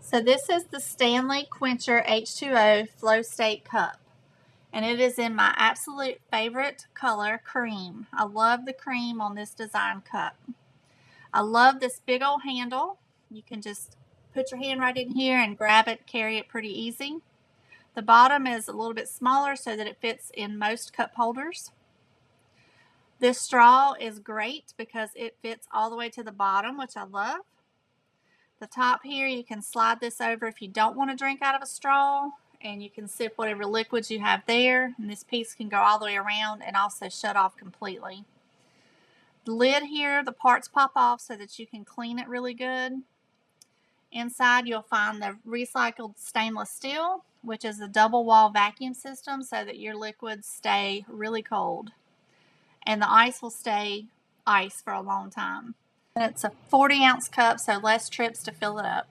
So this is the Stanley Quencher H20 Flowstate cup, and it is in my absolute favorite color, cream. I love the cream on this design cup. I love this big old handle. You can just put your hand right in here and grab it, carry it pretty easy. The bottom is a little bit smaller so that it fits in most cup holders. This straw is great because it fits all the way to the bottom, which I love. The top here, you can slide this over if you don't want to drink out of a straw, and you can sip whatever liquids you have there, and this piece can go all the way around and also shut off completely. The lid here, the parts pop off so that you can clean it really good. Inside you'll find the recycled stainless steel, which is a double wall vacuum system so that your liquids stay really cold, and the ice will stay ice for a long time. And it's a 40-ounce cup, so less trips to fill it up.